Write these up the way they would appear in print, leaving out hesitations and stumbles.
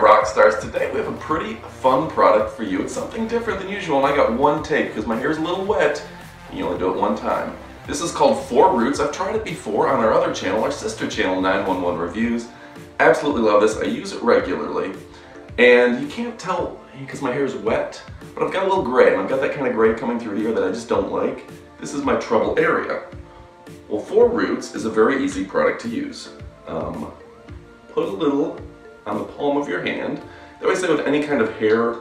rock stars, today we have a pretty fun product for you. It's something different than usual, and I got one take because my hair is a little wet and you only do it one time. This is called Rootz. I've tried it before on our other channel, our sister channel, 911 Reviews. Absolutely love this. I use it regularly, and you can't tell because my hair is wet, but I've got a little gray, and I've got that kind of gray coming through here that I just don't like. This is my trouble area. Well, Rootz is a very easy product to use. Put a little on the palm of your hand. They always say with any kind of hair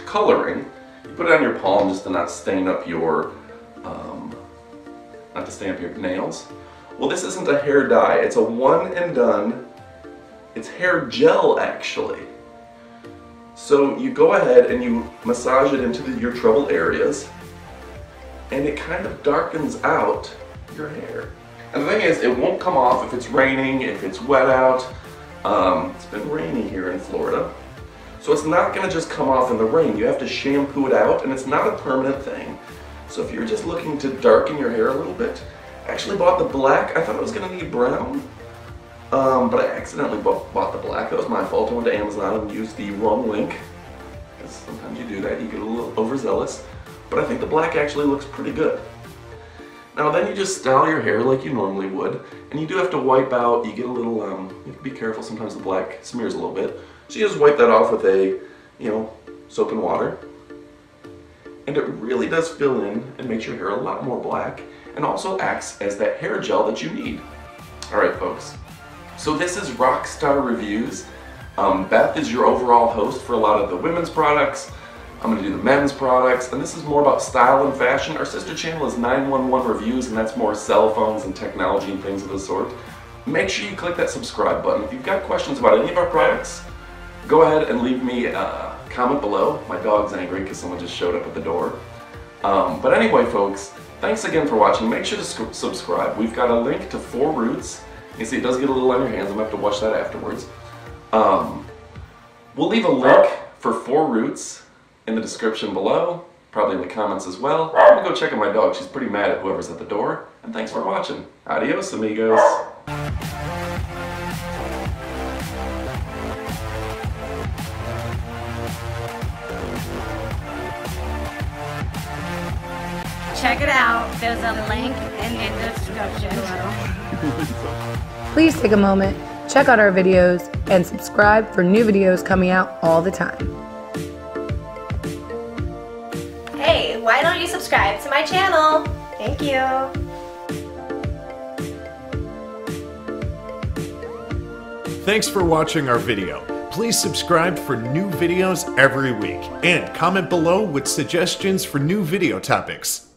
coloring, you put it on your palm just to not stain up your, nails. Well, this isn't a hair dye. It's a one and done. It's hair gel, actually. So you go ahead and you massage it into your troubled areas, and it kind of darkens out your hair. And the thing is, it won't come off if it's raining, if it's wet out. It's been rainy here in Florida. So it's not going to just come off in the rain. You have to shampoo it out, and it's not a permanent thing. So if you're just looking to darken your hair a little bit, I actually bought the black. I thought it was going to need brown, but I accidentally bought the black. That was my fault. I went to Amazon and used the wrong link, because sometimes you do that. You get a little overzealous. But I think the black actually looks pretty good. Now then you just style your hair like you normally would, and you do have to wipe out, you get a little, you have to be careful, sometimes the black smears a little bit. So you just wipe that off with a, soap and water. And it really does fill in and makes your hair a lot more black, and also acts as that hair gel that you need. Alright folks, so this is Rockstar Reviews. Beth is your overall host for a lot of the women's products. I'm going to do the men's products, and this is more about style and fashion. Our sister channel is 911 Reviews, and that's more cell phones and technology and things of the sort. Make sure you click that subscribe button. If you've got questions about any of our products, go ahead and leave me a comment below. My dog's angry because someone just showed up at the door. But anyway folks, thanks again for watching. Make sure to subscribe. We've got a link to Rootz. You see it does get a little on your hands. I'm going to have to wash that afterwards. We'll leave a link for Rootz in the description below, probably in the comments as well. I'm gonna go check on my dog. She's pretty mad at whoever's at the door. And thanks for watching. Adios, amigos. Check it out. There's a link in the description. Please take a moment, check out our videos, and subscribe for new videos coming out all the time. Hey, why don't you subscribe to my channel? Thank you. Thanks for watching our video. Please subscribe for new videos every week and comment below with suggestions for new video topics.